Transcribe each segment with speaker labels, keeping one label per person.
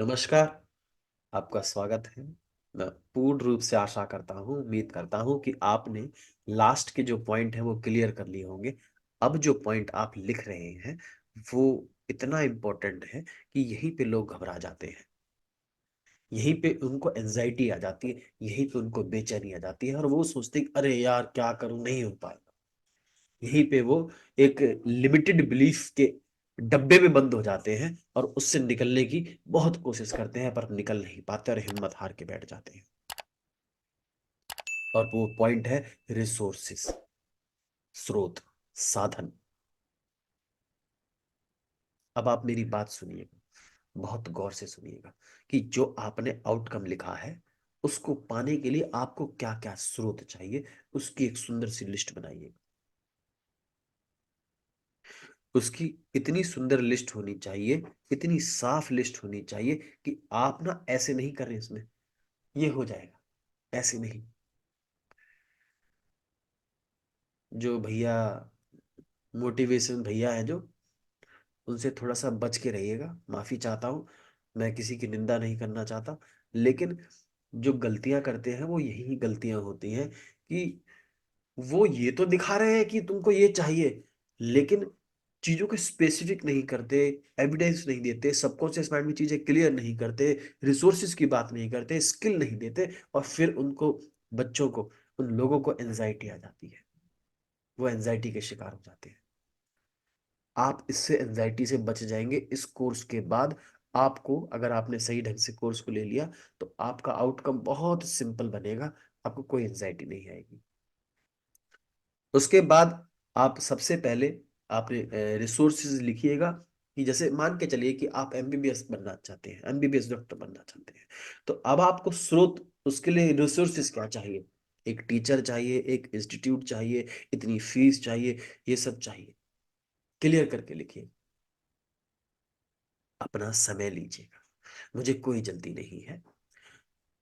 Speaker 1: नमस्कार। आपका स्वागत है। मैं पूर्ण रूप से आशा करता हूँ, उम्मीद करता हूँ कि आपने लास्ट के जो पॉइंट है वो क्लियर कर लिए होंगे। अब जो पॉइंट आप लिख रहे हैं वो इतना इम्पोर्टेंट है कि यहीं पे लोग घबरा जाते हैं, यहीं पे उनको एंजाइटी आ जाती है, यहीं पे उनको बेचैनी आ जाती है और वो सोचते हैं अरे यार क्या करूं, नहीं हो पाएगा। यहीं पे वो एक लिमिटेड बिलीफ के डब्बे में बंद हो जाते हैं और उससे निकलने की बहुत कोशिश करते हैं पर निकल नहीं पाते और हिम्मत हार के बैठ जाते हैं। और वो पॉइंट है रिसोर्सेस, स्रोत, साधन। अब आप मेरी बात सुनिएगा, बहुत गौर से सुनिएगा कि जो आपने आउटकम लिखा है उसको पाने के लिए आपको क्या क्या स्रोत चाहिए, उसकी एक सुंदर सी लिस्ट बनाइए। उसकी इतनी सुंदर लिस्ट होनी चाहिए, इतनी साफ लिस्ट होनी चाहिए कि आप ना ऐसे नहीं कर रहे इसमें ये हो जाएगा, ऐसे नहीं। जो भैया मोटिवेशन भैया है जो, उनसे थोड़ा सा बच के रहिएगा। माफी चाहता हूं, मैं किसी की निंदा नहीं करना चाहता, लेकिन जो गलतियां करते हैं वो यही गलतियां होती हैं कि वो ये तो दिखा रहे हैं कि तुमको ये चाहिए, लेकिन चीजों को स्पेसिफिक नहीं करते, एविडेंस नहीं देते, सबकॉन्शियस माइंड में चीजें क्लियर नहीं करते, रिसोर्सेज की बात नहीं करते, स्किल नहीं देते, और फिर उनको, बच्चों को, उन लोगों को एंजाइटी आ जाती है, वो एंजाइटी के शिकार हो जाते हैं। आप इससे एंजाइटी से बच जाएंगे इस कोर्स के बाद। आपको, अगर आपने सही ढंग से कोर्स को ले लिया तो आपका आउटकम बहुत सिंपल बनेगा, आपको कोई एंजाइटी नहीं आएगी। उसके बाद आप सबसे पहले आपने रिसोर्सेज लिखिएगा कि जैसे मान के चलिए कि आप एमबीबीएस बनना चाहते हैं, एमबीबीएस डॉक्टर बनना चाहते हैं, तो अब आपको स्रोत, उसके लिए रिसोर्सेज क्या चाहिए? एक टीचर चाहिए, एक इंस्टीट्यूट चाहिए, इतनी फीस चाहिए, ये सब चाहिए। क्लियर करके लिखिए। अपना समय लीजिएगा, मुझे कोई जल्दी नहीं है।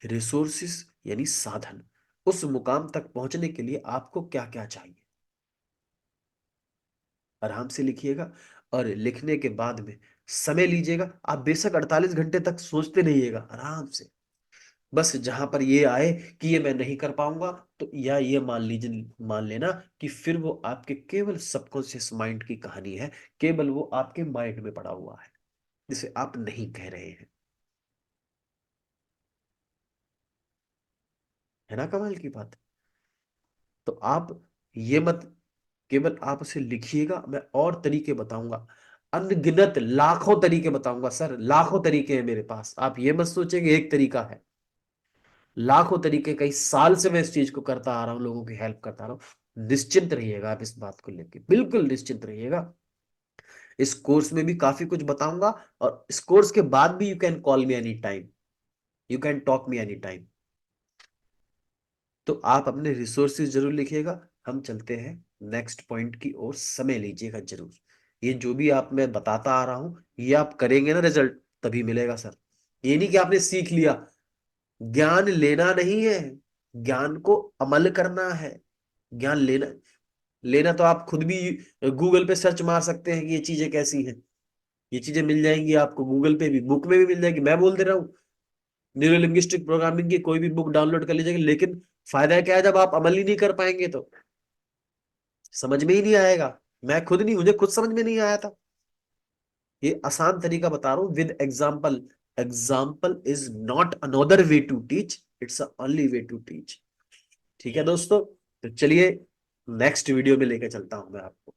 Speaker 1: रिसोर्सेस यानी साधन, उस मुकाम तक पहुंचने के लिए आपको क्या क्या चाहिए, आराम से लिखिएगा। और लिखने के बाद में समय लीजिएगा। आप बेशक 48 घंटे तक सोचते रहिएगा आराम से, बस जहां पर ये आए कि ये मैं नहीं कर पाऊंगा, तो या ये मान लीजिए, मान लेना कि फिर वो आपके केवल सबकॉन्शियस माइंड की कहानी है, केवल वो आपके माइंड में पड़ा हुआ है जिसे आप नहीं कह रहे हैं। है ना कमाल की बात? तो आप ये मत, केवल आप उसे लिखिएगा। मैं और तरीके बताऊंगा, अनगिनत लाखों तरीके बताऊंगा सर, लाखों तरीके हैं मेरे पास। आप ये मत सोचेंगे एक तरीका है, लाखों तरीके। कई साल से मैं इस चीज को करता आ रहा हूं, लोगों की हेल्प करता आ रहा हूं। निश्चिंत रहिएगा आप इस बात को लेकर, बिल्कुल निश्चिंत रहिएगा। इस कोर्स में भी काफी कुछ बताऊंगा, और इस कोर्स के बाद भी you can call me any time, you can talk me any time. तो आप अपने रिसोर्सेज जरूर लिखिएगा। हम चलते हैं नेक्स्ट पॉइंट की ओर, समय लीजिएगा जरूर। ये जो भी आप, मैं बताता आ रहा हूं, ये आप करेंगे ना, रिजल्ट तभी मिलेगा सर। ये नहीं कि आपने सीख लिया, ज्ञान लेना नहीं है, ज्ञान को अमल करना है। ज्ञान लेना, लेना तो आप खुद भी गूगल पे सर्च मार सकते हैं कि ये चीजें कैसी हैं। ये चीजें मिल जाएंगी आपको गूगल पे भी, बुक में भी मिल जाएगी। मैं बोल दे रहा हूँ, न्यूरो लिंग्विस्टिक प्रोग्रामिंग की कोई भी बुक डाउनलोड कर लीजिएगा, लेकिन फायदा क्या है जब आप अमल ही नहीं कर पाएंगे तो समझ में ही नहीं आएगा। मैं खुद नहीं, मुझे खुद समझ में नहीं आया था। ये आसान तरीका बता रहा हूं with example. Example is not another way to teach, it's only way to teach. ठीक है दोस्तों, तो चलिए नेक्स्ट वीडियो में लेकर चलता हूं मैं आपको।